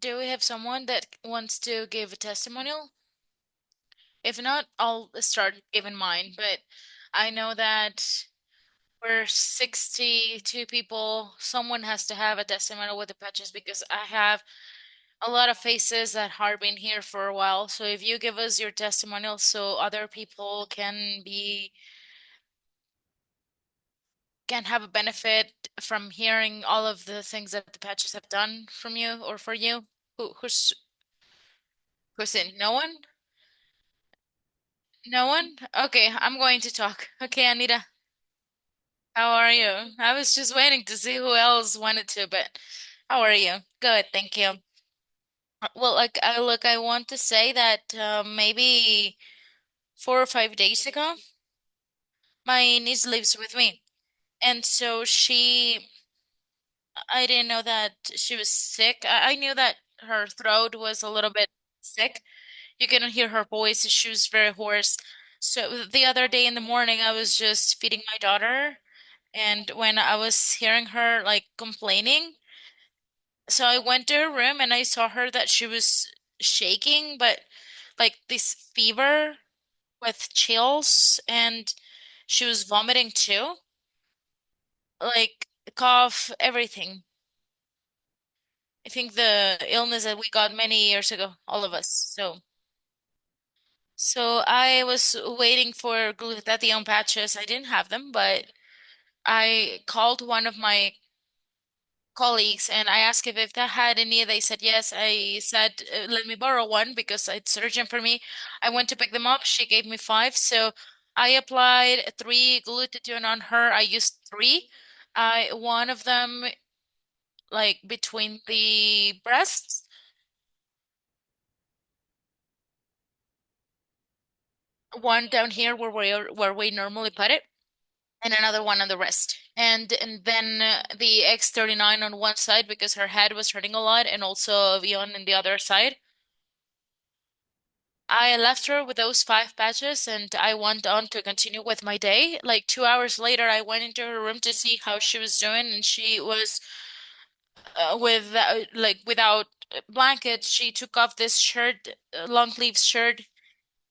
do we have someone that wants to give a testimonial? If not, I'll start giving mine. But I know that we're 62 people. Someone has to have a testimonial with the patches because I have a lot of faces that have been here for a while. So if you give us your testimonial so other people can have a benefit from hearing all of the things that the patches have done from you or for you. Who's in? No one? No one? Okay, I'm going to talk. Okay, Anita, how are you? I was just waiting to see who else wanted to, but how are you? Good, thank you. Well, I want to say that maybe 4 or 5 days ago, my niece lives with me, and so I didn't know that she was sick. I knew that her throat was a little bit sick. You couldn't hear her voice. She was very hoarse. So the other day in the morning, I was just feeding my daughter, and when I was hearing her like complaining, so I went to her room and I saw her that she was shaking, but like this fever with chills, and she was vomiting too, like cough, everything. I think the illness that we got many years ago, all of us. So I was waiting for glutathione patches. I didn't have them, but I called one of my colleagues and I asked if they had any. They said yes. I said, let me borrow one because it's urgent for me. I went to pick them up. She gave me five. So I applied three glutathione on her. I used three. One of them like between the breasts, one down here where we normally put it, and another one on the wrist. And then the X39 on one side because her head was hurting a lot, and also Vion in the other side. I left her with those five patches and I went on to continue with my day. Like 2 hours later, I went into her room to see how she was doing, and she was with like without blankets. She took off this shirt, long sleeve shirt.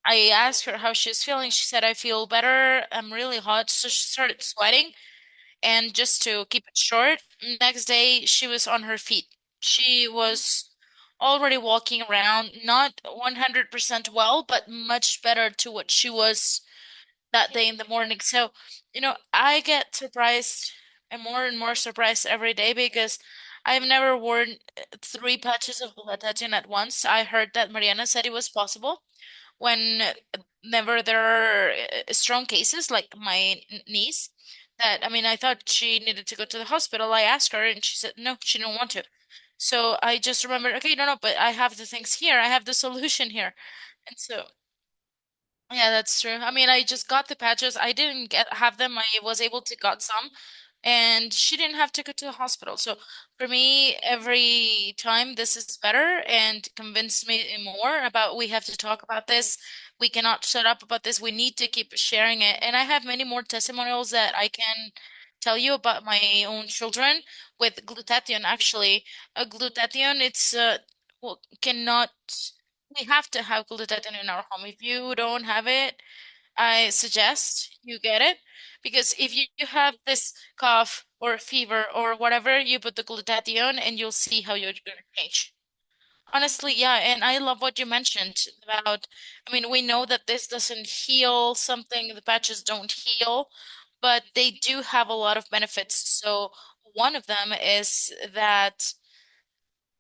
I asked her how she's feeling. She said, I feel better. I'm really hot. So she started sweating. And just to keep it short, next day she was on her feet. She was already walking around, not 100% well, but much better to what she was that day in the morning. So, I get surprised and more surprised every day because I've never worn three patches of glutathione at once. I heard that Mariana said it was possible when never there are strong cases like my niece that, I mean, I thought she needed to go to the hospital. I asked her and she said no, she didn't want to. So I just remembered, okay, no, no, but I have the things here. I have the solution here. And so yeah, that's true. I mean, I just got the patches. I didn't get have them. I was able to got some, and she didn't have to go to the hospital. So for me, every time this is better and convinced me more about we have to talk about this. We cannot shut up about this. We need to keep sharing it. And I have many more testimonials that I can tell you about my own children with glutathione. Actually, a glutathione, it's well, cannot. We have to have glutathione in our home. If you don't have it, I suggest you get it because if you have this cough or fever or whatever, you put the glutathione and you'll see how you're going to change. Honestly, yeah, and I love what you mentioned about, I mean, we know that this doesn't heal something, the patches don't heal, but they do have a lot of benefits. So one of them is that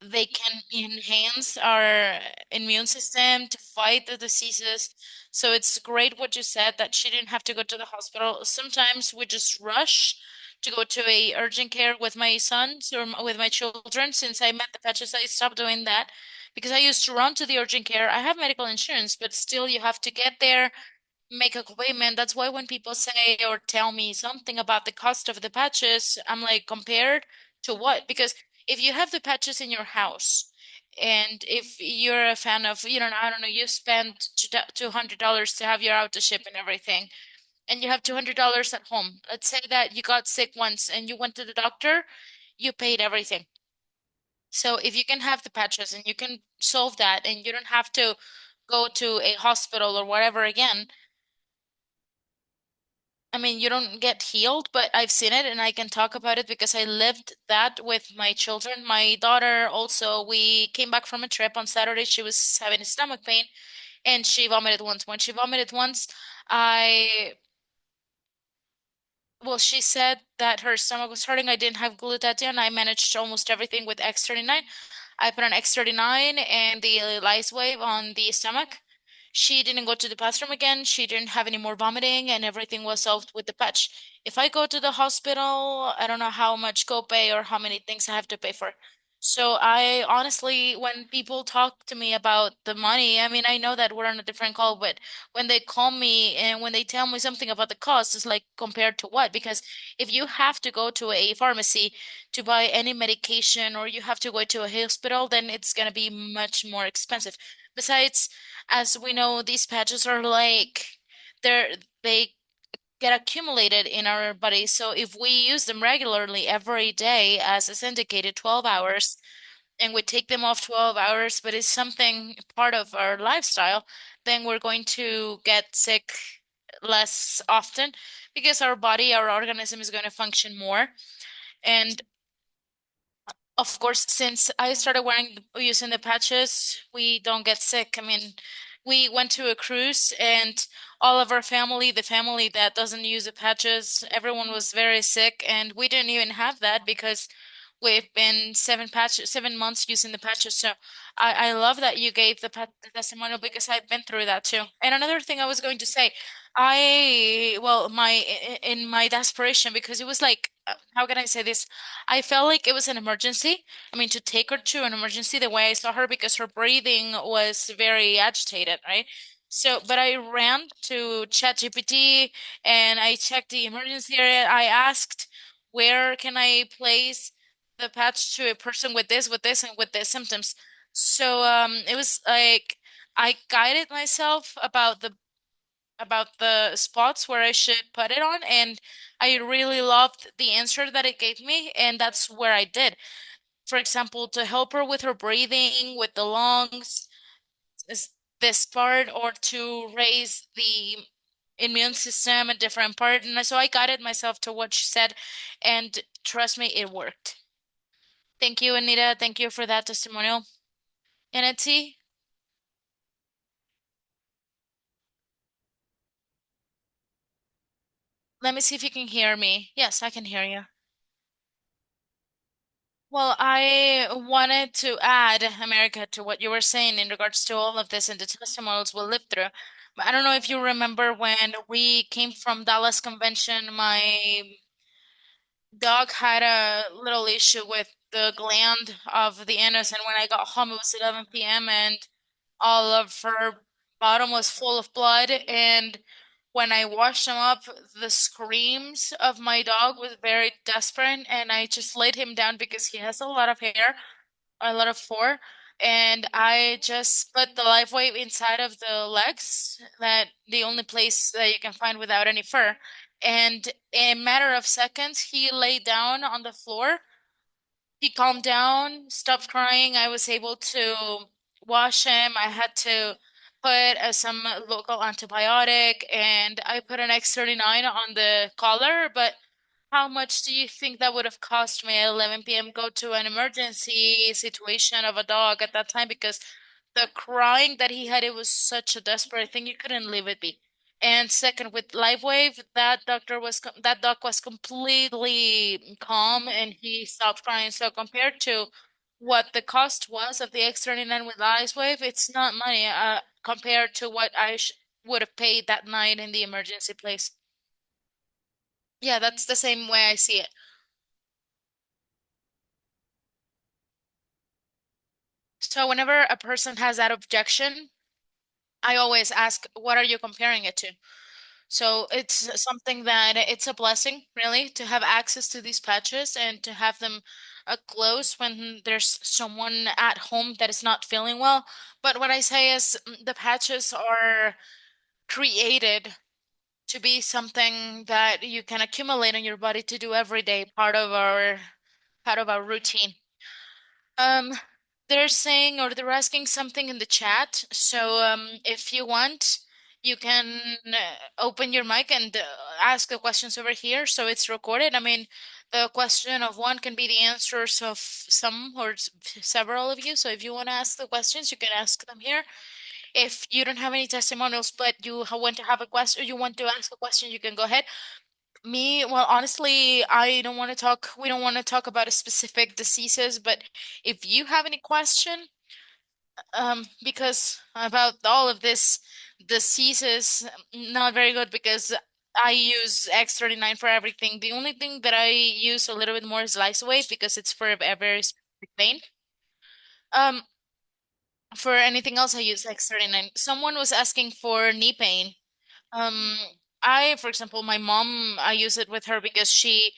they can enhance our immune system to fight the diseases. So it's great what you said that she didn't have to go to the hospital. Sometimes we just rush to go to a urgent care with my sons or with my children. Since I met the patches, I stopped doing that because I used to run to the urgent care. I have medical insurance, but still you have to get there, make a payment. That's why when people say or tell me something about the cost of the patches, I'm like, compared to what? Because if you have the patches in your house, and if you're a fan of, I don't know, you spend $200 to have your auto ship and everything, and you have $200 at home. Let's say that you got sick once and you went to the doctor, you paid everything. So if you can have the patches and you can solve that and you don't have to go to a hospital or whatever again, I mean, you don't get healed, but I've seen it and I can talk about it because I lived that with my children. My daughter also, we came back from a trip on Saturday. She was having a stomach pain and she vomited once. When she vomited once, I, well, she said that her stomach was hurting. I didn't have glutathione. I managed almost everything with X39. I put on X39 and the lice wave on the stomach. She didn't go to the bathroom again. She didn't have any more vomiting, and everything was solved with the patch. If I go to the hospital, I don't know how much copay or how many things I have to pay for. So I honestly, when people talk to me about the money, I mean, I know that we're on a different call, but when they call me and when they tell me something about the cost, it's like compared to what? Because if you have to go to a pharmacy to buy any medication or you have to go to a hospital, then it's going to be much more expensive. Besides, as we know, these patches are like they get accumulated in our body. So if we use them regularly every day, as is indicated, 12 hours, and we take them off 12 hours, but it's something part of our lifestyle, then we're going to get sick less often because our body, our organism is going to function more. And of course, since I started using the patches, we don't get sick. I mean, we went to a cruise and all of our family, the family that doesn't use the patches, everyone was very sick, and we didn't even have that because we've been 7 months using the patches. So I love that you gave the testimonial because I've been through that too. And another thing I was going to say, well, in my desperation, because it was like, how can I say this? I felt like it was an emergency. I mean, to take her to an emergency the way I saw her because her breathing was very agitated, right? So, but I ran to ChatGPT and I checked the emergency area. I asked, where can I place the patch to a person with this, and with the symptoms? So, it was like I guided myself about the spots where I should put it on, and I really loved the answer that it gave me, and that's where I did. For example, to help her with her breathing, with the lungs, is this part, or to raise the immune system, a different part. And so I guided myself to what she said, and trust me, it worked. Thank you, Anita. Thank you for that testimonial. And Etsy, let me see if you can hear me. Yes, I can hear you. Well, I wanted to add, America, to what you were saying in regards to all of this and the testimonials we'll live through. But I don't know if you remember when we came from Dallas Convention, my dog had a little issue with the gland of the anus, and when I got home, it was 11 p.m. and all of her bottom was full of blood. And when I washed him up, the screams of my dog was very desperate, and I just laid him down because he has a lot of hair, a lot of fur, and I just put the live weight inside of the legs, that the only place that you can find without any fur. And in a matter of seconds, he lay down on the floor. He calmed down, stopped crying. I was able to wash him. I had to put some local antibiotic, and I put an X39 on the collar. But how much do you think that would have cost me at 11 p.m. Go to an emergency situation of a dog at that time because the crying that he had, it was such a desperate thing. You couldn't leave it be. And second, with LiveWave, that dog was completely calm and he stopped crying. So compared to what the cost was of the X39 with LiveWave, it's not money compared to what I sh would have paid that night in the emergency place. Yeah, that's the same way I see it. So whenever a person has that objection, I always ask, what are you comparing it to? So it's something that it's a blessing, really, to have access to these patches and to have them close when there's someone at home that is not feeling well. But what I say is the patches are created to be something that you can accumulate in your body to do every day, part of our routine. Um, they're saying or they're asking something in the chat. So if you want, you can open your mic and ask the questions over here. So it's recorded. I mean, the question of one can be the answers of some or several of you. So if you want to ask the questions, you can ask them here. If you don't have any testimonials, but you want to have a question, you want to ask a question, you can go ahead. Me, well, honestly, I don't want to talk, we don't want to talk about a specific diseases, but if you have any question, because about all of this diseases, not very good because I use X39 for everything. The only thing that I use a little bit more is Lysawave because it's for a very specific pain. Um, for anything else, I use X39. Someone was asking for knee pain. Um, for example, my mom, I use it with her because she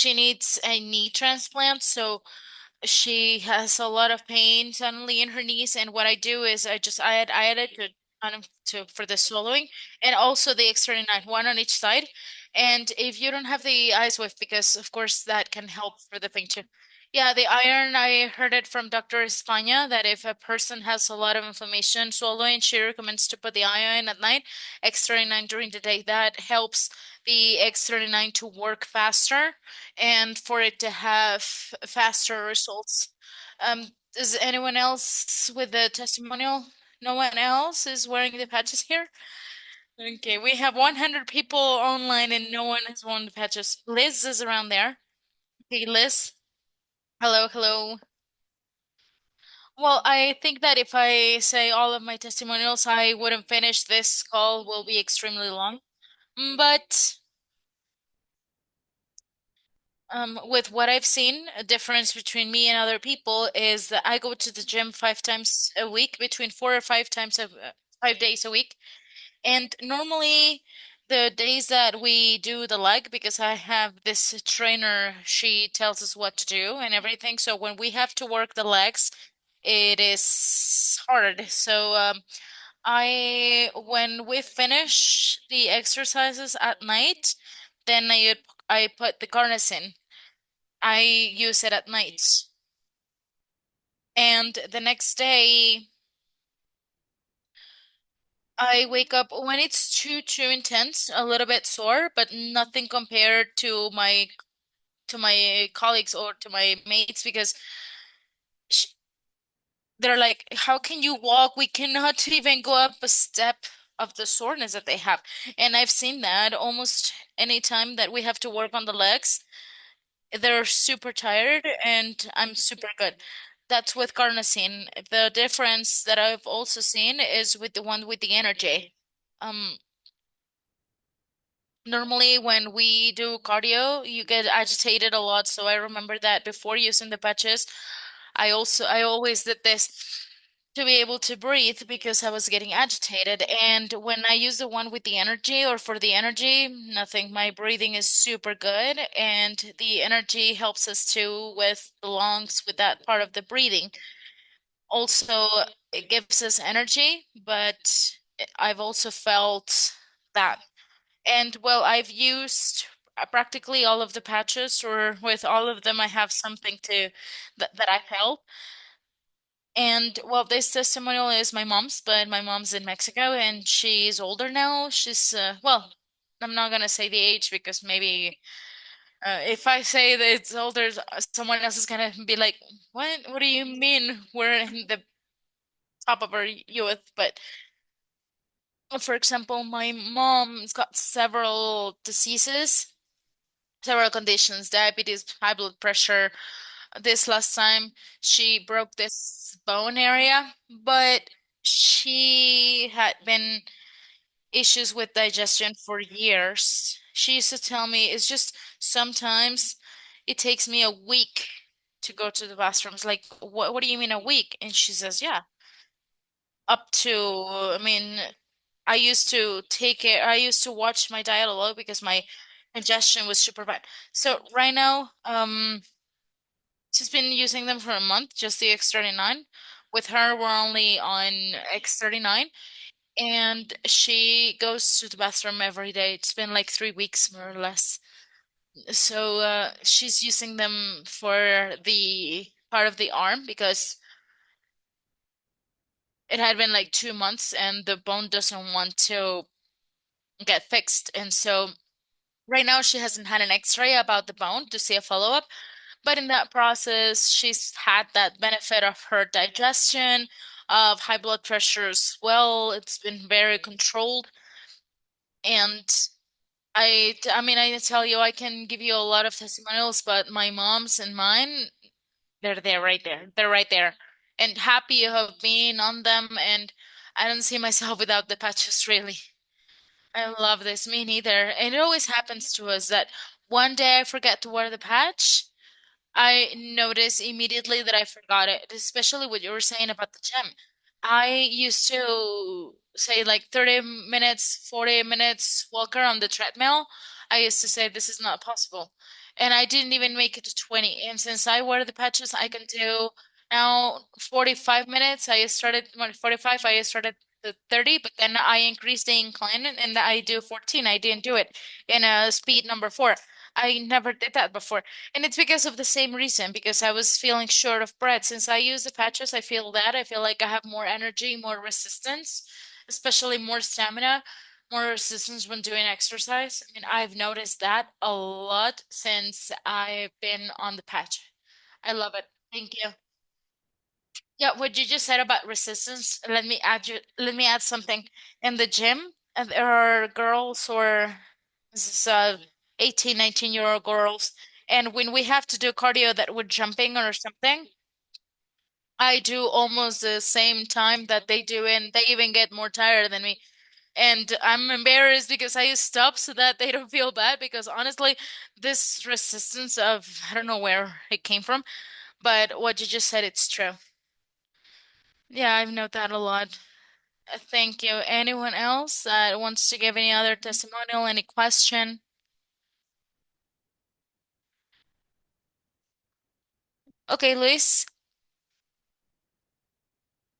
needs a knee transplant, so she has a lot of pain suddenly in her knees, and what I do is I add it to kind of to for the swallowing, and also the X39, one on each side. And if you don't have the eyes with, because of course that can help for the pain too. Yeah, the iron, I heard it from Dr. España that if a person has a lot of inflammation swallowing, she recommends to put the iron at night, X39 during the day. That helps the X39 to work faster and for it to have faster results. Is anyone else with a testimonial? No one else is wearing the patches here? Okay, we have 100 people online and no one has worn the patches. Liz is around there. Okay, Liz. Hello, hello. Well, I think that if I say all of my testimonials, I wouldn't finish. This call will be extremely long. But with what I've seen, a difference between me and other people is that I go to the gym 5 times a week, between 4 or 5 times 5 days a week. And normally, the days that we do the leg, because I have this trainer, she tells us what to do and everything. So when we have to work the legs, it is hard. So when we finish the exercises at night, then I put the garnish in. I use it at night. And the next day, I wake up when it's too intense, a little bit sore, but nothing compared to my colleagues or to my mates because sh they're like, "How can you walk? We cannot even go up a step of the soreness that they have." And I've seen that almost any time that we have to work on the legs. They're super tired and I'm super good. That's with carnosine. The difference that I've also seen is with the one with the energy. Um, Normally when we do cardio, you get agitated a lot. So I remember that before using the patches, I always did this to be able to breathe because I was getting agitated. And when I use the one with the energy or for the energy, nothing. My breathing is super good, and the energy helps us too with the lungs, with that part of the breathing. Also, it gives us energy, but I've also felt that. And well, I've used practically all of the patches, or with all of them, I have something to that I felt. And well, this testimonial is my mom's, but my mom's in Mexico and she's older now. She's, well, I'm not gonna say the age because maybe if I say that it's older, someone else is gonna be like, "What? What do you mean we're in the top of our youth?" But for example, my mom's got several diseases, several conditions, diabetes, high blood pressure. This last time she broke this bone area, but she had been issues with digestion for years. She used to tell me it's just sometimes it takes me a week to go to the bathroom. It's like, what do you mean a week? And she says, yeah, up to, I mean, I used to watch my diet a lot because my digestion was super bad. So right now, she's been using them for a month, just the X39. With her, we're only on X39, and she goes to the bathroom every day. It's been like 3 weeks, more or less. So she's using them for part of the arm because it had been like 2 months and the bone doesn't want to get fixed. And so right now she hasn't had an x-ray about the bone to see a follow-up. But in that process, she's had that benefit of her digestion, of high blood pressure as well. It's been very controlled. And I mean, I tell you, I can give you a lot of testimonials, but my mom's and mine, they're there right there. They're right there. And happy of being on them. And I don't see myself without the patches, really. I love this. Me neither. And it always happens to us that one day I forget to wear the patch. I noticed immediately that I forgot it, especially what you were saying about the gym. I used to say like 30 minutes, 40 minutes walk around the treadmill. I used to say this is not possible. And I didn't even make it to 20. And since I wear the patches, I can do now 45 minutes. I started when 45, I started the 30, but then I increased the incline and I do 14. I didn't do it in a speed number 4. I never did that before. And it's because of the same reason, because I was feeling short of breath. Since I use the patches, I feel that. I feel like I have more energy, more resistance, especially more stamina, more resistance when doing exercise. I mean, I've noticed that a lot since I've been on the patch. I love it. Thank you. Yeah, what you just said about resistance, let me add something. In the gym, there are girls or this is 18, 19-year-old girls, and when we have to do cardio that we're jumping or something, I do almost the same time that they do, and they even get more tired than me. And I'm embarrassed because I stop so that they don't feel bad because honestly, this resistance of I don't know where it came from, but what you just said, it's true. Yeah, I've noted that a lot. Thank you. Anyone else that wants to give any other testimonial, any question? Okay, Luis.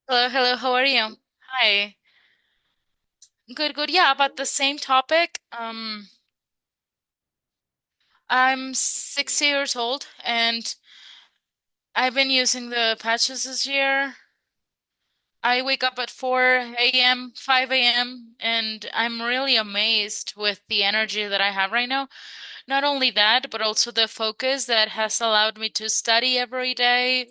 Hello, hello, how are you? Hi. Good, good. Yeah, about the same topic. I'm 6 years old and I've been using the patches this year. I wake up at 4 a.m., 5 a.m., and I'm really amazed with the energy that I have right now. Not only that, but also the focus that has allowed me to study every day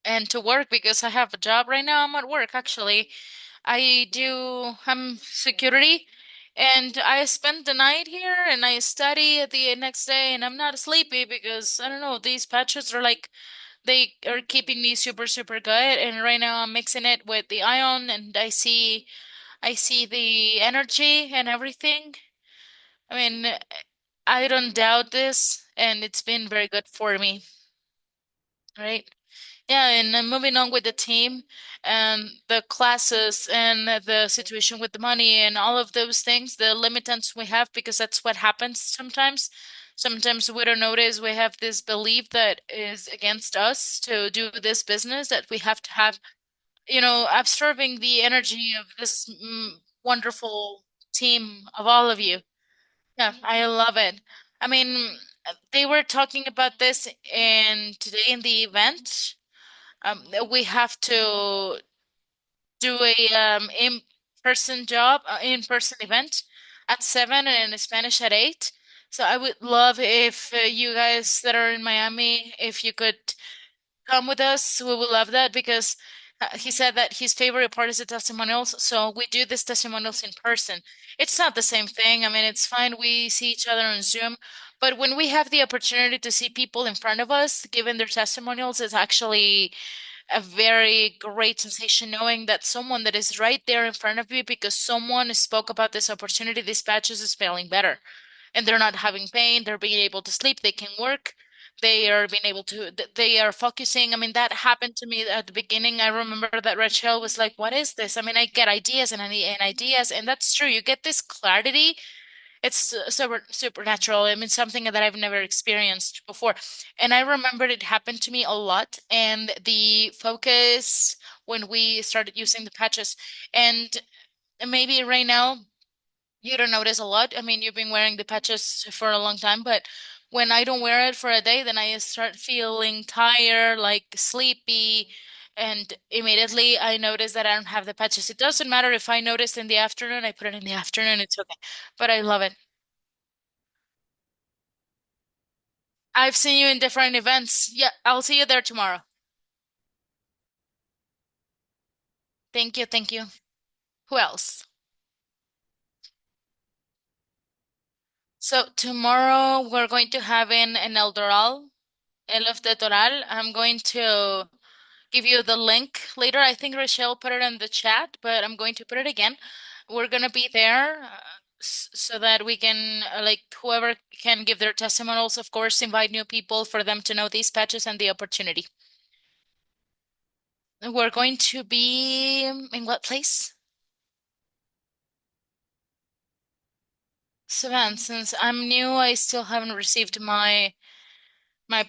and to work because I have a job right now. I'm at work actually. I'm security and I spend the night here and I study at the next day and I'm not sleepy because I don't know, these patches are like they are keeping me super, super good. And right now I'm mixing it with the ion and I see the energy and everything. I mean, I don't doubt this and it's been very good for me, right? Yeah, and moving on with the team and the classes and the situation with the money and all of those things, the limitants we have, because that's what happens sometimes. Sometimes we don't notice we have this belief that is against us to do this business, that we have to have, absorbing the energy of this wonderful team of all of you. Yeah, I love it. I mean, they were talking about this in today in the event. We have to do a in-person job, in-person event at 7 and in Spanish at 8. So I would love if you guys that are in Miami, if you could come with us, we would love that because he said that his favorite part is the testimonials. So we do this testimonials in person. It's not the same thing. I mean, it's fine. We see each other on Zoom, but when we have the opportunity to see people in front of us giving their testimonials, it's actually a very great sensation knowing that someone that is right there in front of you because someone spoke about this opportunity, this patches is feeling better and they're not having pain, they're being able to sleep, they can work, they are being able to, they are focusing. I mean, that happened to me at the beginning. I remember that Rachel was like, what is this? I mean, I get ideas and ideas, and that's true. You get this clarity, it's super supernatural. I mean, something that I've never experienced before. And I remembered it happened to me a lot. And the focus when we started using the patches, and maybe right now you don't notice a lot. I mean, you've been wearing the patches for a long time, but when I don't wear it for a day, then I start feeling tired, like sleepy, and immediately I notice that I don't have the patches. It doesn't matter if I notice in the afternoon, I put it in the afternoon, it's okay. But I love it. I've seen you in different events. Yeah, I'll see you there tomorrow. Thank you, thank you. Who else? So tomorrow we're going to have in El Doral, El of the Doral. I'm going to give you the link later. I think Rochelle put it in the chat, but I'm going to put it again. We're gonna be there so that we can like whoever can give their testimonials, of course, invite new people for them to know these patches and the opportunity. We're going to be in what place? Seven. Since I'm new, I still haven't received my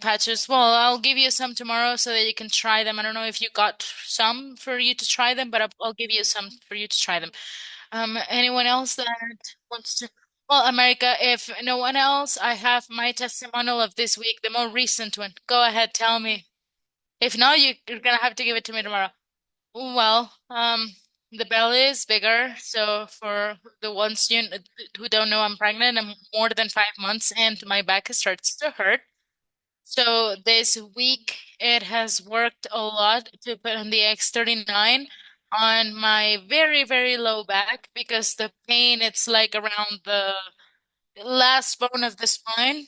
patches. Well, I'll give you some tomorrow so that you can try them. I don't know if you got some for you to try them, but I'll give you some for you to try them. Anyone else that wants to? Well, America, if no one else, I have my testimonial of this week, the more recent one. Go ahead, tell me. If not, you're gonna have to give it to me tomorrow. Well, the belly is bigger, so for the ones who don't know, I'm pregnant. I'm more than 5 months, and my back starts to hurt. So this week it has worked a lot to put on the X39 on my very, very low back because the pain it's like around the last bone of the spine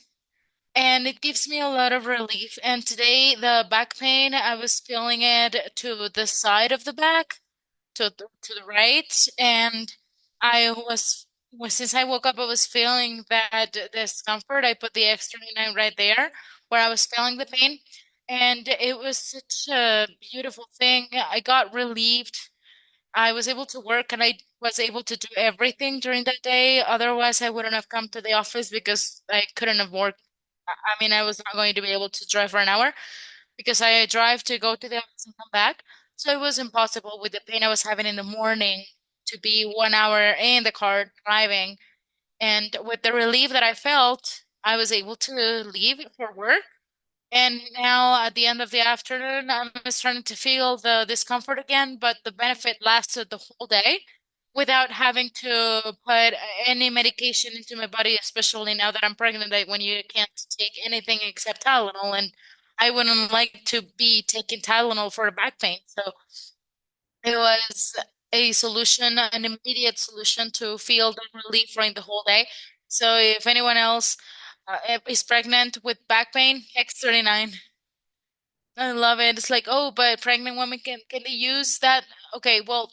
and it gives me a lot of relief. And today the back pain, I was feeling it to the side of the back to the right, and since I woke up, I was feeling that discomfort. I put the X39 right there where I was feeling the pain, and it was such a beautiful thing. I got relieved. I was able to work, and I was able to do everything during that day. Otherwise, I wouldn't have come to the office because I couldn't have worked. I mean, I was not going to be able to drive for an hour because I drive to go to the office and come back. So it was impossible with the pain I was having in the morning to be 1 hour in the car driving. And with the relief that I felt, I was able to leave for work. And now at the end of the afternoon, I'm starting to feel the discomfort again, but the benefit lasted the whole day without having to put any medication into my body, especially now that I'm pregnant, that when you can't take anything except Tylenol, and I wouldn't like to be taking Tylenol for back pain. So it was a solution, an immediate solution to feel the relief during the whole day. So if anyone else is pregnant with back pain, X39. I love it. It's like, oh, but pregnant women can they use that? Okay, well,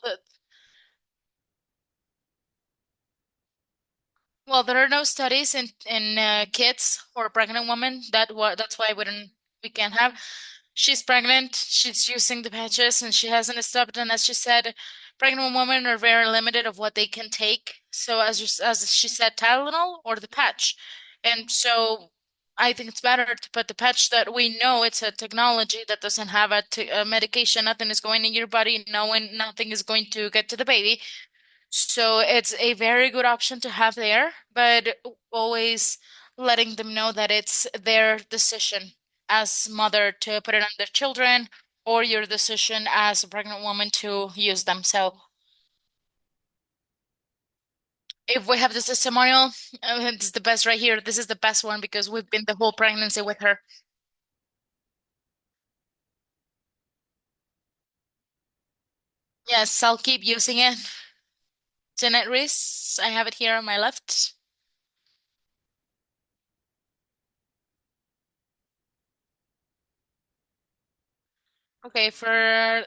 there are no studies in kids or pregnant women. That's why we can't have. She's pregnant. She's using the patches, and she hasn't stopped. And as she said, pregnant women are very limited of what they can take. So as she said, Tylenol or the patch, and so I think it's better to put the patch that we know it's a technology that doesn't have a medication. Nothing is going in your body. Nothing is going to get to the baby. So it's a very good option to have there, but always letting them know that it's their decision as mother to put it on their children or your decision as a pregnant woman to use them. So if we have this testimonial, it's the best right here. This is the best one because we've been the whole pregnancy with her. Yes, I'll keep using it. Jeanette Reese, I have it here on my left. Okay, for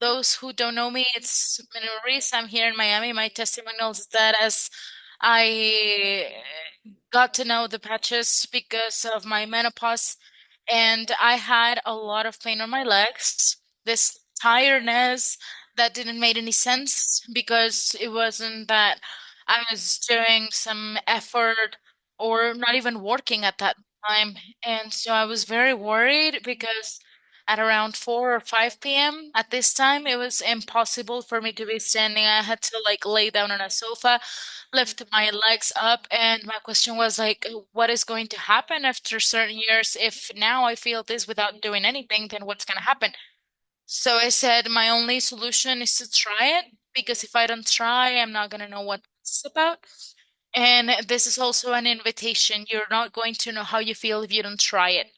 those who don't know me, it's Maurice. I'm here in Miami. My testimonial is that as I got to know the patches because of my menopause, and I had a lot of pain on my legs, this tiredness that didn't make any sense because it wasn't that I was doing some effort or not even working at that time. And so I was very worried because at around 4 or 5 p.m. At this time, it was impossible for me to be standing. I had to like lay down on a sofa, lift my legs up, and my question was like, what is going to happen after certain years? If now I feel this without doing anything, then what's going to happen? So I said my only solution is to try it because if I don't try, I'm not going to know what it's about. And this is also an invitation. You're not going to know how you feel if you don't try it.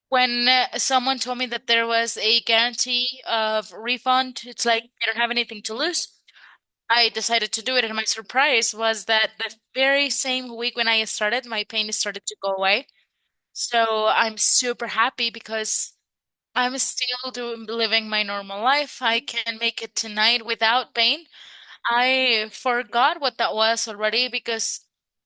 When someone told me that there was a guarantee of refund, it's like you don't have anything to lose. I decided to do it, and my surprise was that the very same week when I started, my pain started to go away. So I'm super happy because I'm still doing living my normal life. I can make it tonight without pain. I forgot what that was already because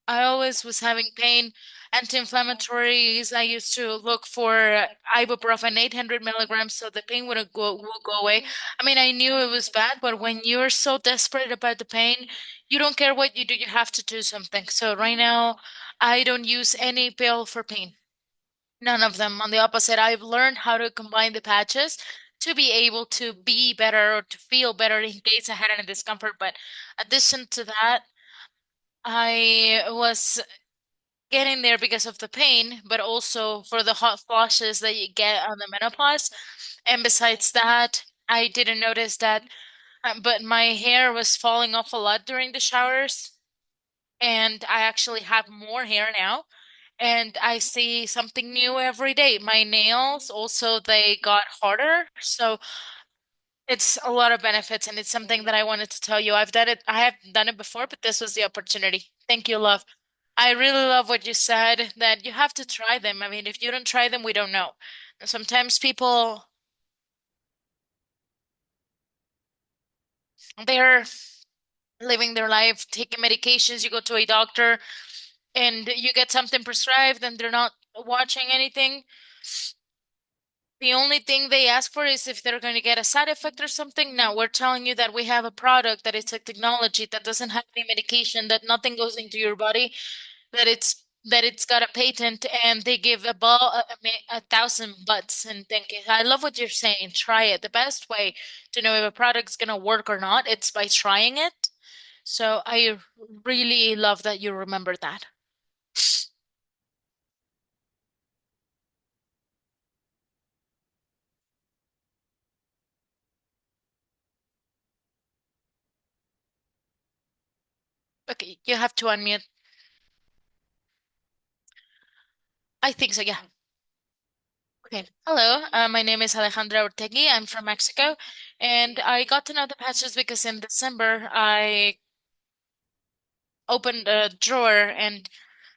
I always was having pain. Anti-inflammatories. I used to look for ibuprofen 800 milligrams so the pain would go away. I mean, I knew it was bad, but when you're so desperate about the pain, you don't care what you do, you have to do something. So right now, I don't use any pill for pain. None of them. On the opposite, I've learned how to combine the patches to be able to be better or to feel better in case I had any discomfort. But addition to that, I was getting there because of the pain, but also for the hot flashes that you get on the menopause. And besides that, I didn't notice that, but my hair was falling off a lot during the showers, and I actually have more hair now. And I see something new every day. My nails also they got harder. So it's a lot of benefits and it's something that I wanted to tell you. I have done it before, but this was the opportunity. Thank you, love. I really love what you said that you have to try them. I mean, if you don't try them, we don't know. And sometimes people they're living their life, taking medications, you go to a doctor and you get something prescribed and they're not watching anything. The only thing they ask for is if they're going to get a side effect or something. No, we're telling you that we have a product that it's a technology that doesn't have any medication, that nothing goes into your body, that it's got a patent, and they give a thousand buts and think I love what you're saying. Try it. The best way to know if a product's gonna work or not, it's by trying it. So I really love that you remember that. Okay, you have to unmute. I think so, yeah. Okay. Hello, my name is Alejandra Ortegui. I'm from Mexico, and I got to know the patches because in December I opened a drawer and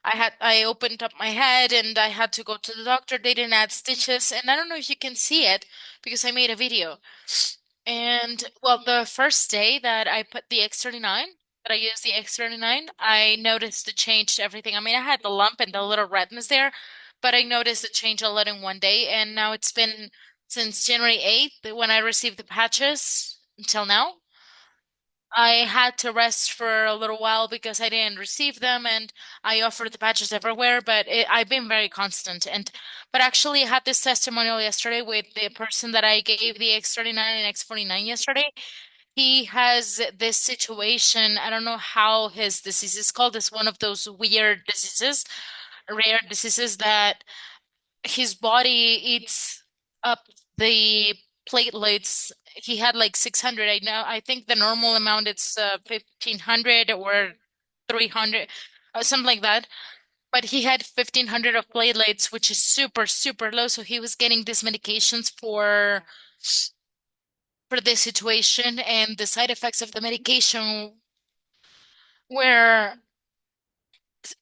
I opened up my head and I had to go to the doctor. They didn't add stitches, and I don't know if you can see it because I made a video. And well, the first day that I put the X39, that I used the X39, I noticed the change to everything. I mean, I had the lump and the little redness there, but I noticed the change a lot in one day. And now it's been since January 8th when I received the patches until now. I had to rest for a little while because I didn't receive them and I offered the patches everywhere, but I've been very constant. But actually I had this testimonial yesterday with the person that I gave the X39 and X49 yesterday. He has this situation. I don't know how his disease is called. It's one of those weird diseases, rare diseases that his body eats up the platelets. He had like 600. I think the normal amount it's 1500 or 300, something like that. But he had 1500 of platelets, which is super, super low. So he was getting these medications for this situation, and the side effects of the medication were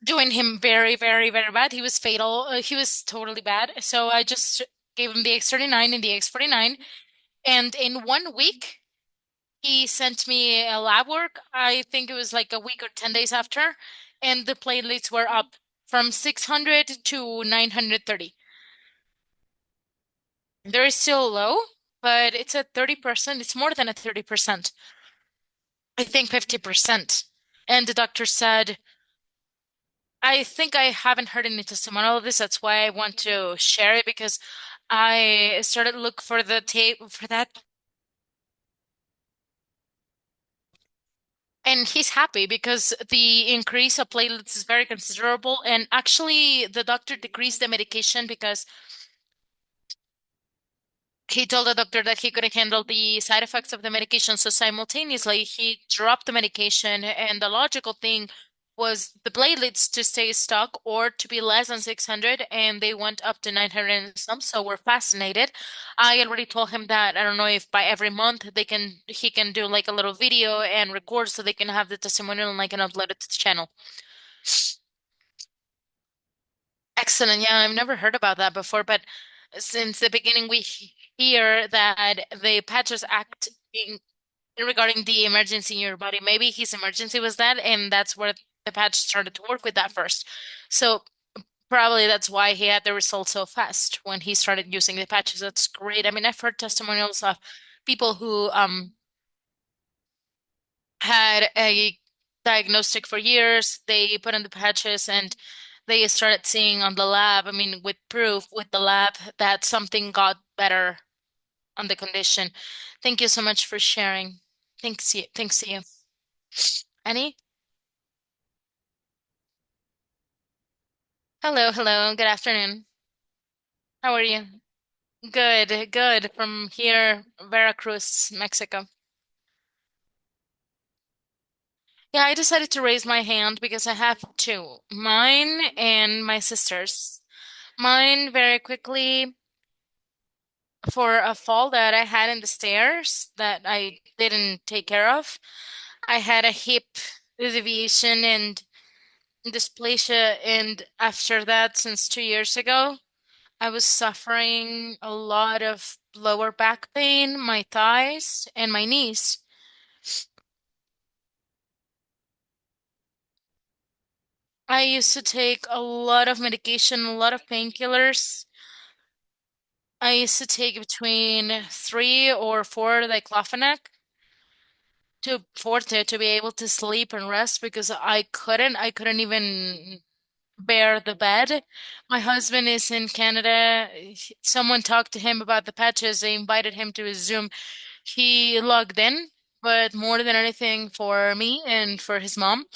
doing him very, very, very bad. He was fatal. He was totally bad. So I just gave him the X39 and the X49. And in 1 week, he sent me a lab work. I think it was like a week or 10 days after. And the platelets were up from 600 to 930. They're still low, but it's at 30%. It's more than a 30%. I think 50%. And the doctor said, I think I haven't heard any testimonial of this. That's why I want to share it because I started look for the tape for that, and he's happy because the increase of platelets is very considerable. And actually, the doctor decreased the medication because he told the doctor that he couldn't handle the side effects of the medication. So simultaneously, he dropped the medication. And the logical thing was the platelets to stay stuck or to be less than 600. And they went up to 900 and some. So we're fascinated. I already told him that I don't know if by every month he can do like a little video and record so they can have the testimonial and I can upload it to the channel. Excellent. Yeah, I've never heard about that before, but since the beginning, we hear that the patches act regarding the emergency in your body. Maybe his emergency was that, and that's where the patch started to work with that first. So probably that's why he had the results so fast when he started using the patches. That's great. I mean, I've heard testimonials of people who had a diagnostic for years. They put in the patches and they started seeing on the lab, I mean, with proof with the lab that something got better on the condition. Thank you so much for sharing. Thanks to you. Annie? Hello, hello. Good afternoon. How are you? Good, good. From here, Veracruz, Mexico. Yeah, I decided to raise my hand because I have two, mine and my sister's. Mine very quickly for a fall that I had in the stairs that I didn't take care of. I had a hip deviation and dysplasia, and after that, since 2 years ago, I was suffering a lot of lower back pain, my thighs, and my knees. I used to take a lot of medication, a lot of painkillers. I used to take between 3 or 4 diclofenac to force it to be able to sleep and rest because I couldn't even bear the bed. My husband is in Canada. Someone talked to him about the patches. They invited him to his Zoom. He logged in, but more than anything for me and for his mom,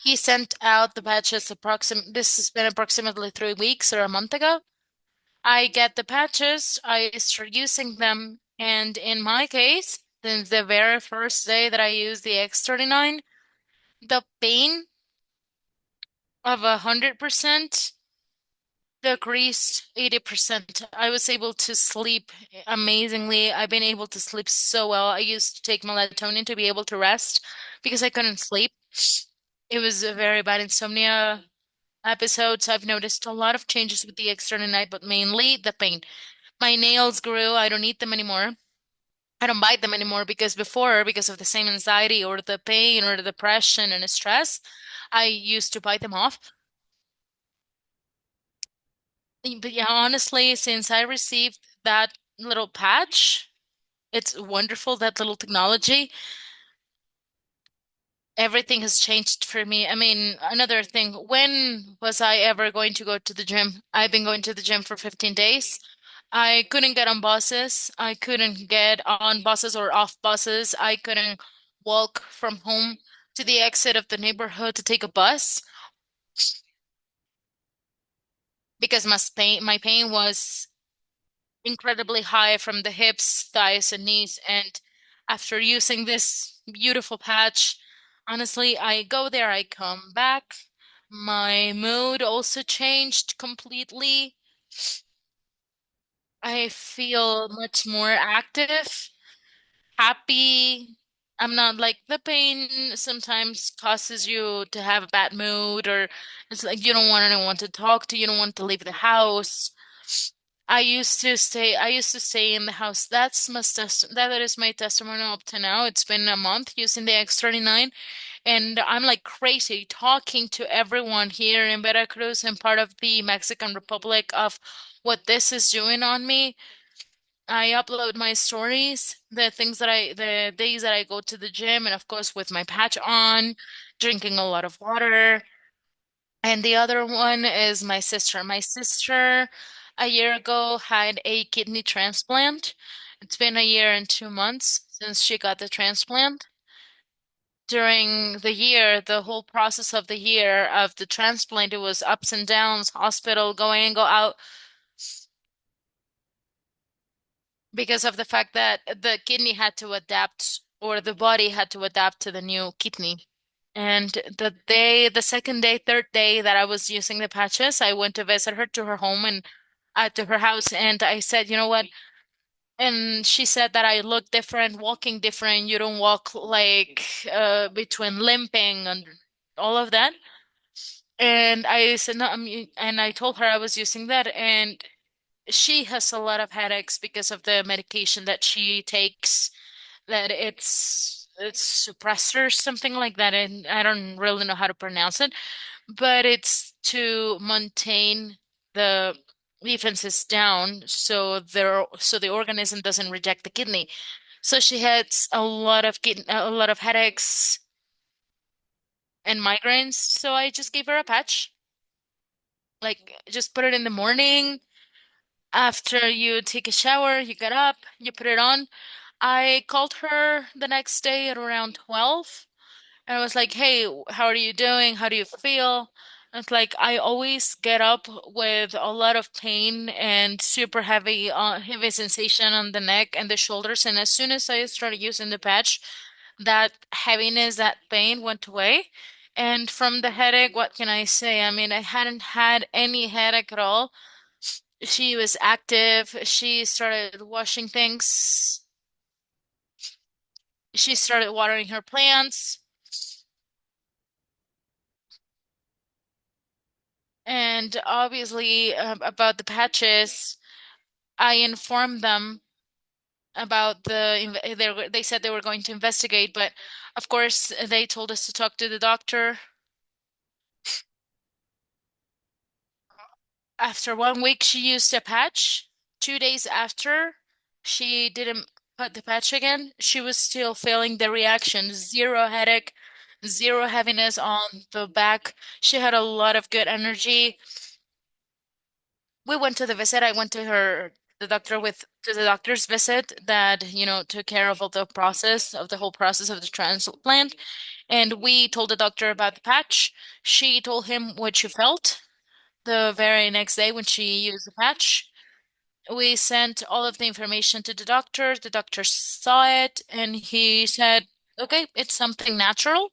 he sent out the patches this has been approximately 3 weeks or a month ago. I get the patches, I start using them, and in my case, since the very first day that I used the X39, the pain of 100% decreased 80%. I was able to sleep amazingly. I've been able to sleep so well. I used to take melatonin to be able to rest because I couldn't sleep. It was a very bad insomnia episodes. I've noticed a lot of changes with the external night, but mainly the pain. My nails grew. I don't eat them anymore. I don't bite them anymore because before, because of the same anxiety or the pain or the depression and the stress, I used to bite them off. But yeah, honestly, since I received that little patch, it's wonderful, that little technology. Everything has changed for me. I mean, another thing, when was I ever going to go to the gym? I've been going to the gym for 15 days. I couldn't get on buses. I couldn't get on buses or off buses. I couldn't walk from home to the exit of the neighborhood to take a bus because my pain was incredibly high from the hips, thighs, and knees. And after using this beautiful patch, honestly, I go there, I come back. My mood also changed completely. I feel much more active, happy. I'm not like the pain sometimes causes you to have a bad mood, or it's like you don't want anyone to talk to, you don't want to leave the house. I used to stay in the house. That is my testimony up to now. It's been a month using the X39 and I'm like crazy talking to everyone here in Veracruz and part of the Mexican Republic of what this is doing on me. I upload my stories, the days that I go to the gym and of course with my patch on, drinking a lot of water. And the other one is my sister. My sister a year ago had a kidney transplant. It's been a year and 2 months since she got the transplant. During the year, the whole process of the year of the transplant, it was ups and downs, hospital, go in, go out, because of the fact that the kidney had to adapt, or the body had to adapt to the new kidney. And the second day, third day that I was using the patches, I went to visit her to her home and to her house, and I said, you know what? And she said that I look different, walking different. You don't walk like between limping and all of that. And I said, no, and I told her I was using that, and she has a lot of headaches because of the medication that she takes, that it's suppressor, something like that, and I don't really know how to pronounce it, but it's to maintain the defenses down so the organism doesn't reject the kidney. So she has a lot of headaches and migraines. So I just gave her a patch. Like just put it in the morning. After you take a shower, you get up, you put it on. I called her the next day at around 12. And I was like, hey, how are you doing? How do you feel? And it's like I always get up with a lot of pain and super heavy sensation on the neck and the shoulders. And as soon as I started using the patch, that heaviness, that pain went away. And from the headache, what can I say? I mean, I hadn't had any headache at all. She was active. She started washing things. She started watering her plants. And obviously, about the patches, I informed them about they said they were going to investigate, but of course, they told us to talk to the doctor. After 1 week, she used a patch. 2 days after, she didn't put the patch again. She was still feeling the reaction. Zero headache, zero heaviness on the back. She had a lot of good energy. We went to the visit. I went to the doctor to the doctor's visit that, took care of all the whole process of the transplant. And we told the doctor about the patch. She told him what she felt the very next day when she used the patch. We sent all of the information to the doctor. The doctor saw it and he said, okay, it's something natural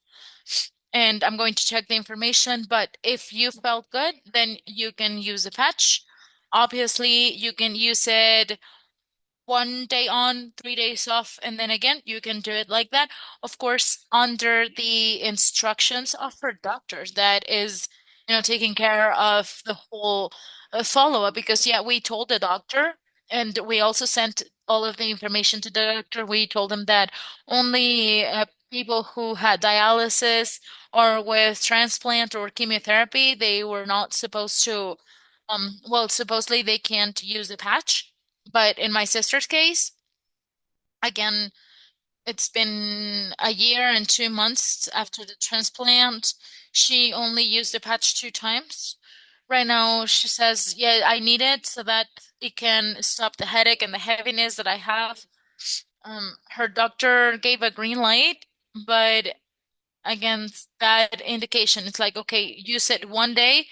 and I'm going to check the information. But if you felt good, then you can use a patch. Obviously, you can use it 1 day on, 3 days off, and then again, you can do it like that. Of course, under the instructions of her doctors, that is, taking care of the whole follow-up. Because, yeah, we told the doctor, and we also sent all of the information to the doctor. We told them that only people who had dialysis or with transplant or chemotherapy, they were not supposed to, well, supposedly they can't use the patch. But in my sister's case, again, it's been a year and 2 months after the transplant. She only used the patch 2 times. Right now, she says, yeah, I need it so that it can stop the headache and the heaviness that I have. Her doctor gave a green light, but again, that indication, it's like, okay, use it 1 day,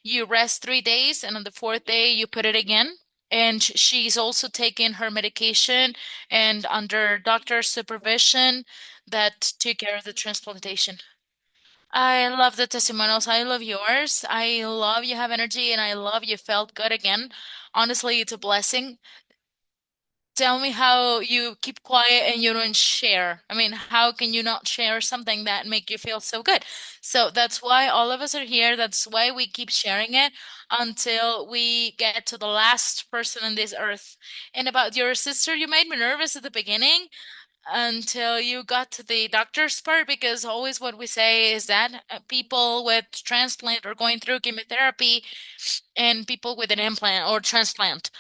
you rest 3 days, and on the fourth day, you put it again. And she's also taking her medication and under doctor supervision that took care of the transplantation. I love the testimonials. I love yours. I love you have energy and I love you felt good again. Honestly, it's a blessing. Tell me how you keep quiet and you don't share. I mean, how can you not share something that make you feel so good? So that's why all of us are here. That's why we keep sharing it until we get to the last person on this earth. And about your sister, you made me nervous at the beginning until you got to the doctor's part, because always what we say is that people with transplant or going through chemotherapy and people with an implant or transplant.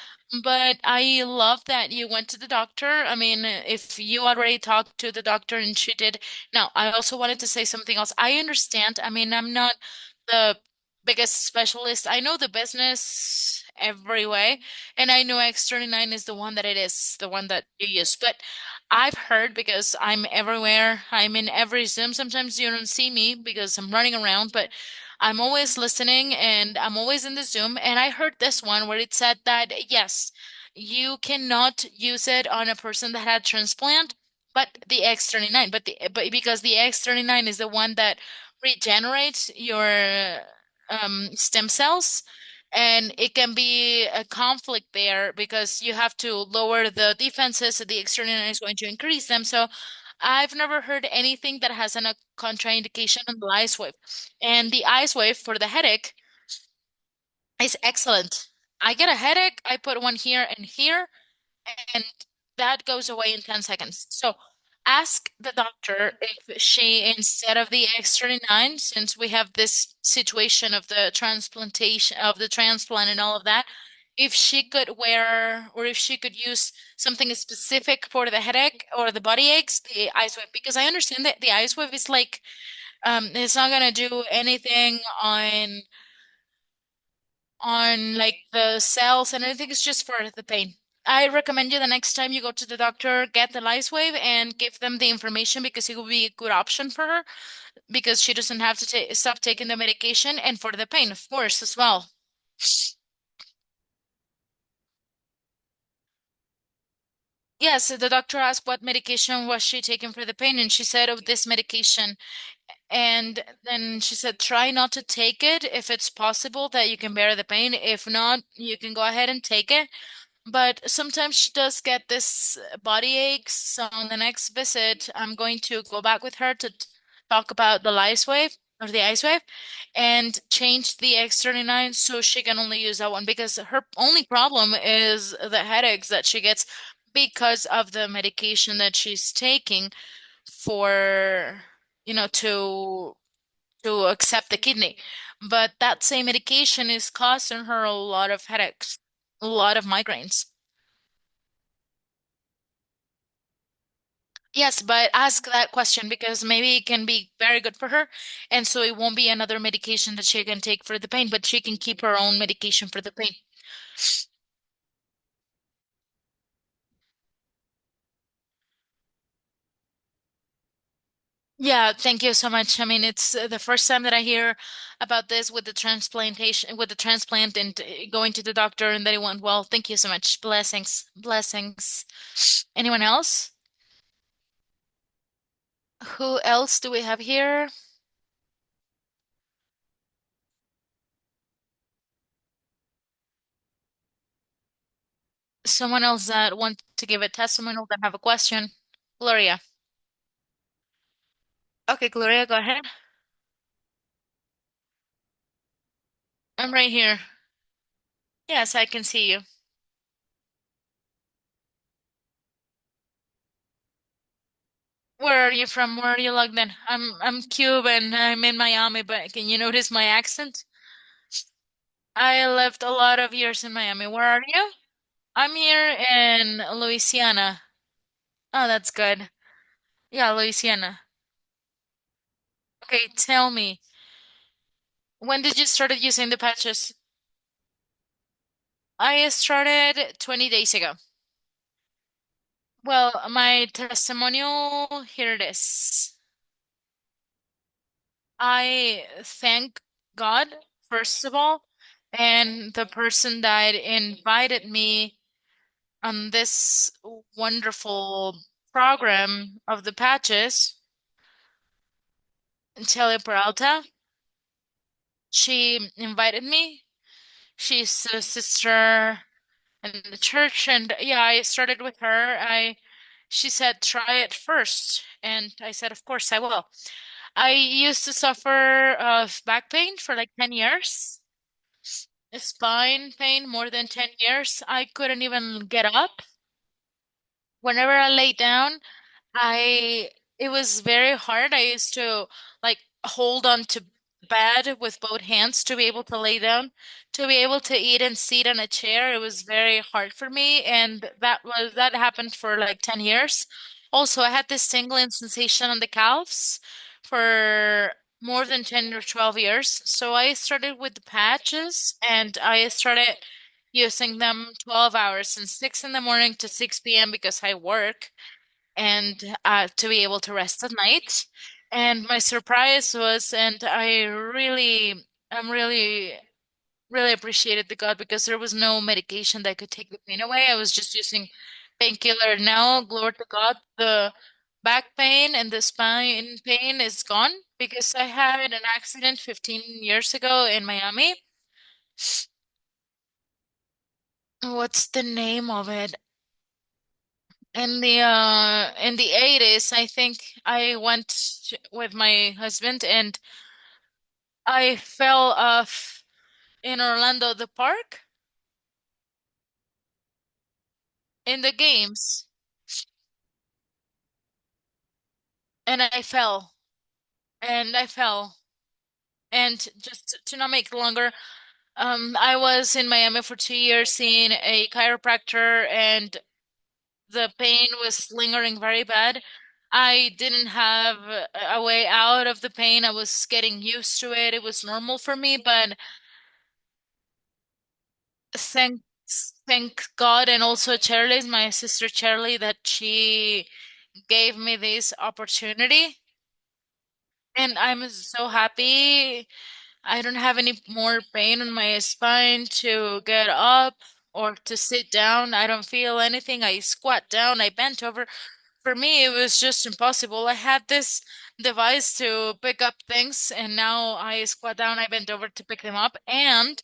But I love that you went to the doctor. I mean, if you already talked to the doctor and she did. Now, I also wanted to say something else. I understand. I mean, I'm not the biggest specialist. I know the business every way. And I know X39 is the one that it is, the one that you use. But I've heard, because I'm everywhere, I'm in every Zoom. Sometimes you don't see me because I'm running around, but I'm always listening and I'm always in the Zoom. And I heard this one where it said that, yes, you cannot use it on a person that had transplant, but the X39, but because the X39 is the one that regenerates your stem cells, and it can be a conflict there because you have to lower the defenses, so the X39 is going to increase them. So I've never heard anything that has a contraindication on the ice wave. And the ice wave for the headache is excellent. I get a headache, I put one here and here, and that goes away in 10 seconds. So ask the doctor if she, instead of the X39, since we have this situation of the transplantation, of the transplant and all of that, if she could wear, or if she could use something specific for the headache or the body aches, the ice wave, because I understand that the ice wave is like, it's not gonna do anything on like the cells and everything. It's just for the pain. I recommend you the next time you go to the doctor, get the lice wave and give them the information, because it will be a good option for her, because she doesn't have to stop taking the medication, and for the pain, of course, as well. Yes, the doctor asked what medication was she taking for the pain, and she said, "Oh, this medication." And then she said, "Try not to take it if it's possible that you can bear the pain. If not, you can go ahead and take it." But sometimes she does get this body aches. So on the next visit, I'm going to go back with her to talk about the ice wave, or the ice wave, and change the X39 so she can only use that one, because her only problem is the headaches that she gets because of the medication that she's taking for, to accept the kidney. But that same medication is causing her a lot of headaches, a lot of migraines. Yes, but ask that question, because maybe it can be very good for her. And so it won't be another medication that she can take for the pain, but she can keep her own medication for the pain. Yeah, thank you so much. I mean, it's the first time that I hear about this with the transplantation, with the transplant and going to the doctor and that it went well. Thank you so much. Blessings. Blessings. Anyone else? Who else do we have here? Someone else that want to give a testimonial, that have a question? Gloria. Okay, Gloria, go ahead. I'm right here. Yes, I can see you. Where are you from? Where are you logged in? I'm Cuban. I'm in Miami, but can you notice my accent? I lived a lot of years in Miami. Where are you? I'm here in Louisiana. Oh, that's good. Yeah, Louisiana. Okay, tell me, when did you started using the patches? I started 20 days ago. Well, my testimonial, here it is. I thank God, first of all, and the person that invited me on this wonderful program of the patches, Chele Peralta. She invited me. She's a sister in the church, and yeah, I started with her. She said, try it first, and I said, of course I will. I used to suffer of back pain for like 10 years, spine pain more than 10 years. I couldn't even get up. Whenever I lay down, I it was very hard. I used to like hold on to bed with both hands to be able to lay down, to be able to eat and sit on a chair. It was very hard for me, and that happened for like 10 years. Also, I had this tingling sensation on the calves for more than 10 or 12 years. So I started with the patches, and I started using them 12 hours from 6 in the morning to 6 p.m. because I work and to be able to rest at night. And my surprise was, and I'm really appreciated the God because there was no medication that could take the pain away. I was just using painkiller. Now, glory to God, the back pain and the spine pain is gone because I had an accident 15 years ago in Miami. What's the name of it? In the 80s, I think I went with my husband and I fell off in Orlando, the park, in the games, and I fell and I fell. And just to not make it longer, I was in Miami for 2 years seeing a chiropractor, and the pain was lingering very bad. I didn't have a way out of the pain. I was getting used to it. It was normal for me, but thank thank God and also Charlie's my sister Charlie that she gave me this opportunity. And I'm so happy. I don't have any more pain in my spine to get up or to sit down. I don't feel anything. I squat down, I bent over. For me, it was just impossible. I had this device to pick up things, and now I squat down, I bent over to pick them up. And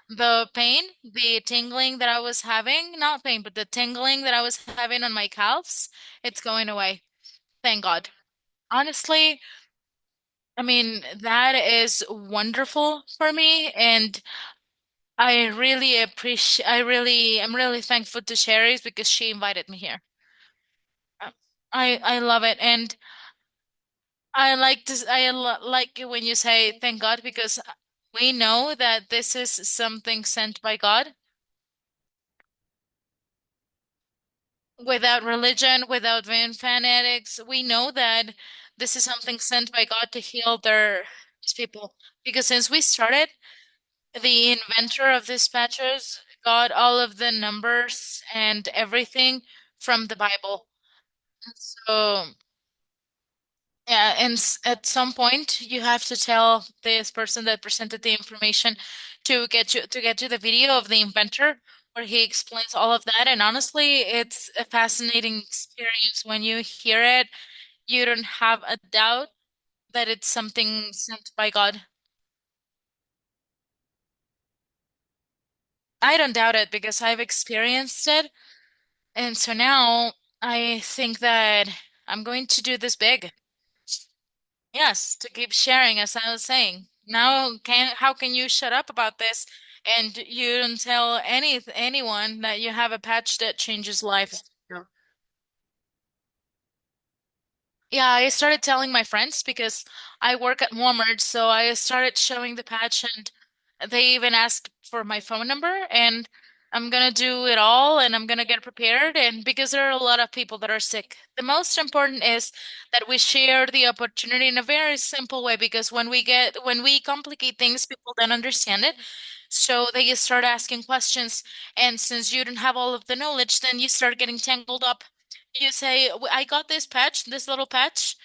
the pain, the tingling that I was having, not pain, but the tingling that I was having on my calves, it's going away. Thank God. Honestly, I mean, that is wonderful for me, and I'm really thankful to Sherry's because she invited me here. Uh, I love it, and like it when you say thank God because we know that this is something sent by God. Without religion, without being fanatics, we know that this is something sent by God to heal his people. Because since we started, the inventor of dispatchers got all of the numbers and everything from the Bible. So, yeah, and at some point you have to tell this person that presented the information to get you the video of the inventor where he explains all of that. And honestly, it's a fascinating experience when you hear it. You don't have a doubt that it's something sent by God. I don't doubt it because I've experienced it. And so now I think that I'm going to do this big. Yes, to keep sharing, as I was saying. Now, how can you shut up about this and you don't tell anyone that you have a patch that changes lives? Yeah, I started telling my friends because I work at Walmart, so I started showing the patch and they even asked for my phone number and I'm gonna do it all and I'm gonna get prepared and because there are a lot of people that are sick. The most important is that we share the opportunity in a very simple way because when we complicate things, people don't understand it. So they start asking questions and since you don't have all of the knowledge, then you start getting tangled up. You say, I got this patch, this little patch.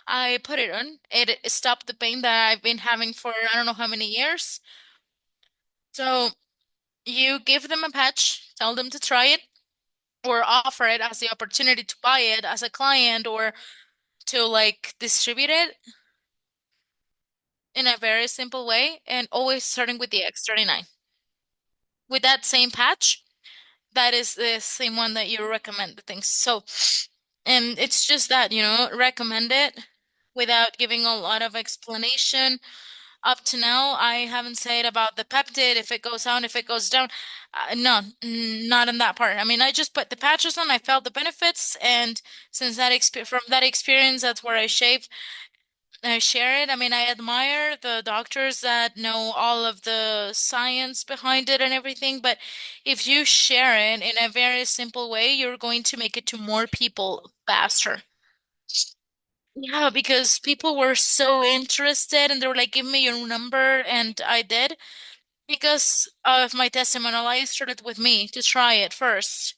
I put it on. It stopped the pain that I've been having for I don't know how many years. So you give them a patch, tell them to try it, or offer it as the opportunity to buy it as a client or to like distribute it in a very simple way and always starting with the X39. With that same patch, that is the same one that you recommend the things. So, and it's just that, recommend it without giving a lot of explanation. Up to now, I haven't said about the peptide, if it goes down, if it goes down. No, not in that part. I mean, I just put the patches on, I felt the benefits, and since from that experience, that's where I share it. I mean, I admire the doctors that know all of the science behind it and everything, but if you share it in a very simple way, you're going to make it to more people faster. Yeah, because people were so interested and they were like, give me your number, and I did. Because of my testimonial, I started with me to try it first.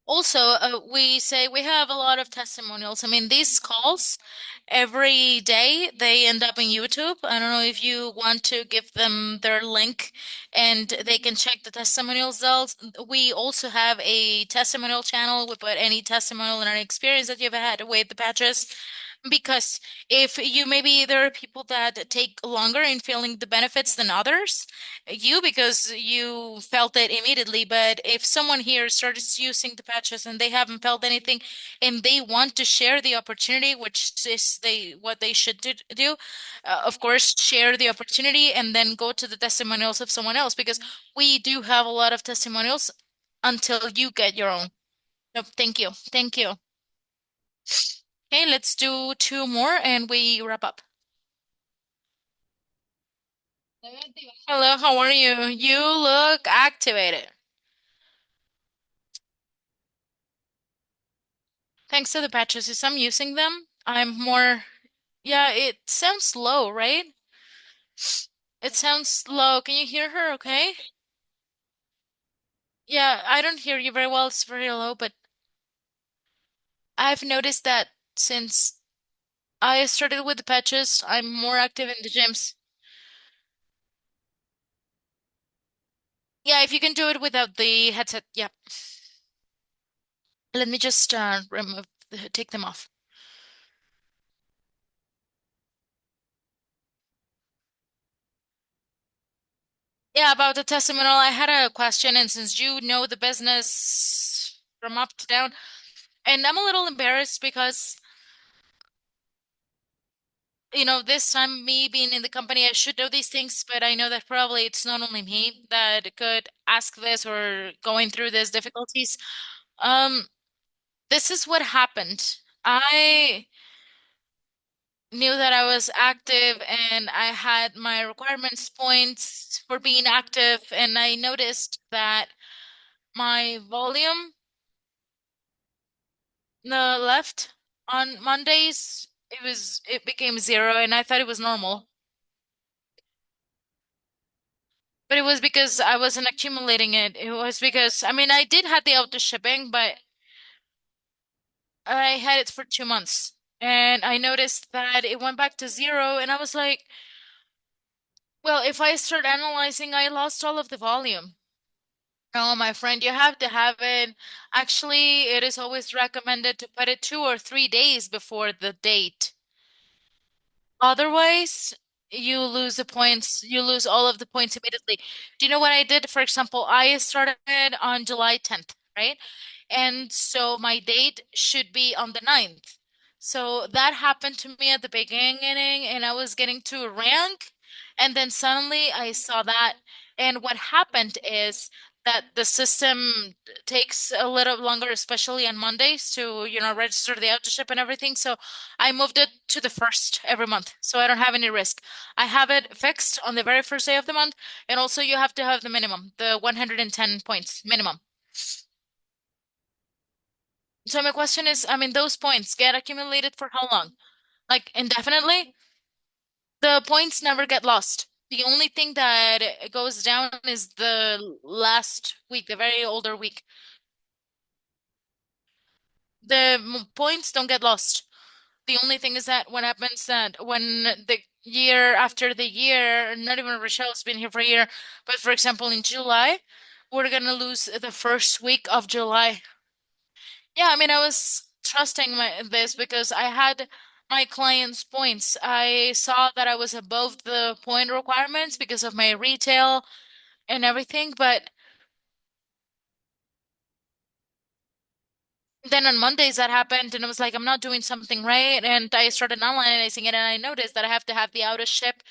Also, we say we have a lot of testimonials. I mean, these calls every day they end up in YouTube. I don't know if you want to give them their link and they can check the testimonials. We also have a testimonial channel. We put any testimonial and any experience that you've had with the patches. Because if you maybe there are people that take longer in feeling the benefits than others, you because you felt it immediately. But if someone here starts using the patches and they haven't felt anything and they want to share the opportunity, which is what they should do, of course, share the opportunity and then go to the testimonials of someone else because we do have a lot of testimonials until you get your own. No, thank you. Thank you. Okay, let's do two more and we wrap up. Hello, how are you? You look activated. Thanks to the patches, as I'm using them, I'm more. Yeah, it sounds low, right? It sounds low. Can you hear her okay? Yeah, I don't hear you very well. It's very low, but I've noticed that since I started with the patches, I'm more active in the gyms. Yeah, if you can do it without the headset, yeah. Let me just take them off. Yeah, about the testimonial, I had a question, and since you know the business from up to down, and I'm a little embarrassed because, this time me being in the company, I should know these things, but I know that probably it's not only me that could ask this or going through these difficulties. Um, this is what happened. I knew that I was active and I had my requirements points for being active, and I noticed that my volume the left on Mondays, it became zero and I thought it was normal. But it was because I wasn't accumulating it. It was because I mean I did have the auto shipping, but I had it for 2 months. And I noticed that it went back to zero and I was like, well, if I start analyzing, I lost all of the volume. No, my friend, you have to have it. Actually, it is always recommended to put it 2 or 3 days before the date. Otherwise, you lose the points. You lose all of the points immediately. Do you know what I did? For example, I started on July 10th, right? And so my date should be on the 9th. So that happened to me at the beginning, and I was getting to a rank, and then suddenly I saw that. And what happened is that the system takes a little longer, especially on Mondays, to, register the auto ship and everything. So I moved it to the first every month, so I don't have any risk. I have it fixed on the very first day of the month, and also you have to have the minimum, the 110 points minimum. So my question is, I mean, those points get accumulated for how long? Like indefinitely? The points never get lost. The only thing that goes down is the last week, the very older week. The points don't get lost. The only thing is that what happens that when the year after the year, not even Rochelle's been here for a year, but for example, in July, we're gonna lose the first week of July. Yeah, I mean, I was trusting this because I had my clients' points. I saw that I was above the point requirements because of my retail and everything, but then on Mondays that happened, and I was like, I'm not doing something right, and I started analyzing it, and I noticed that I have to have the auto ship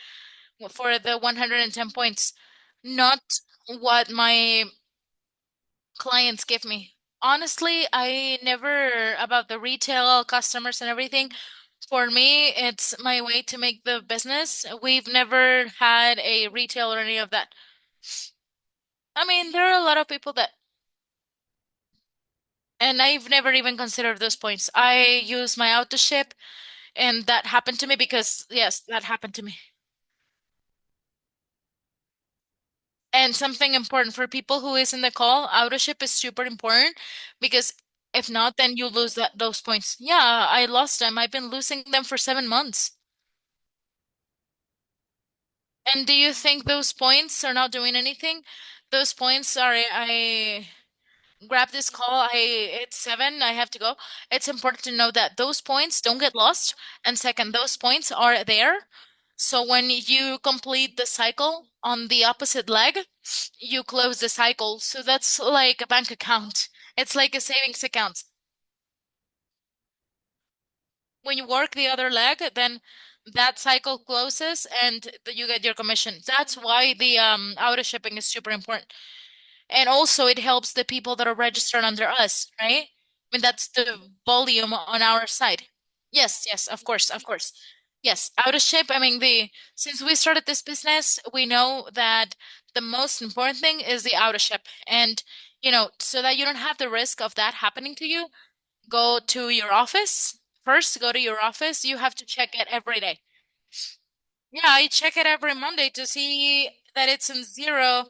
for the 110 points, not what my clients give me. Honestly, I never about the retail customers and everything. For me, it's my way to make the business. We've never had a retail or any of that. I mean, there are a lot of people that, and I've never even considered those points. I use my auto ship, and that happened to me because, yes, that happened to me. And something important for people who is in the call, auto-ship is super important because if not, then you lose those points. Yeah, I lost them. I've been losing them for 7 months. And do you think those points are not doing anything? Those points are I grab this call. It's 7. I have to go. It's important to know that those points don't get lost. And second, those points are there. So when you complete the cycle on the opposite leg, you close the cycle. So that's like a bank account. It's like a savings account. When you work the other leg, then that cycle closes and you get your commission. That's why the auto shipping is super important. And also it helps the people that are registered under us, right? I mean, that's the volume on our side. Yes, yes, of course, of course. Yes, auto ship. I mean, the since we started this business, we know that the most important thing is the auto ship. And, so that you don't have the risk of that happening to you, go to your office. First, go to your office. You have to check it every day. Yeah, I check it every Monday to see that it's in zero.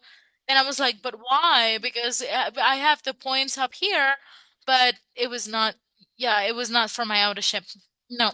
And I was like, but why? Because I have the points up here, but it was not, yeah, it was not for my auto-ship. No.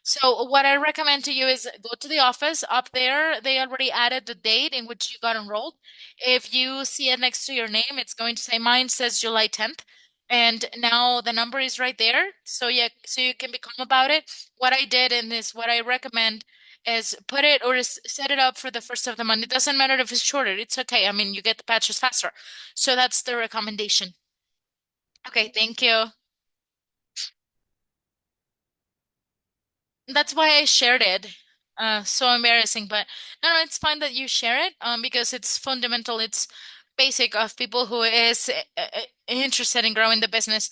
So what I recommend to you is go to the office. Up there, they already added the date in which you got enrolled. If you see it next to your name, it's going to say mine says July 10th. And now the number is right there. So yeah, so you can become about it. What I did in this, what I recommend is put it or set it up for the first of the month. It doesn't matter if it's shorter. It's okay. I mean, you get the patches faster. So that's the recommendation. Okay, thank you. That's why I shared it. So embarrassing, but no, no, it's fine that you share it. Because it's fundamental. It's basic of people who is interested in growing the business.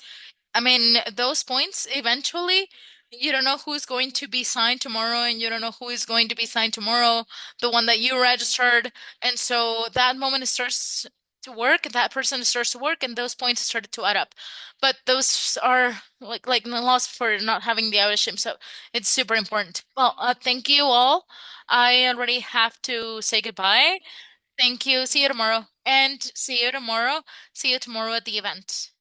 I mean, those points eventually, you don't know who's going to be signed tomorrow, and you don't know who is going to be signed tomorrow, the one that you registered. And so that moment it starts to work, that person starts to work, and those points started to add up. But those are like the loss for not having the ownership. So it's super important. Well, thank you all. I already have to say goodbye. Thank you. See you tomorrow. And see you tomorrow. See you tomorrow at the event.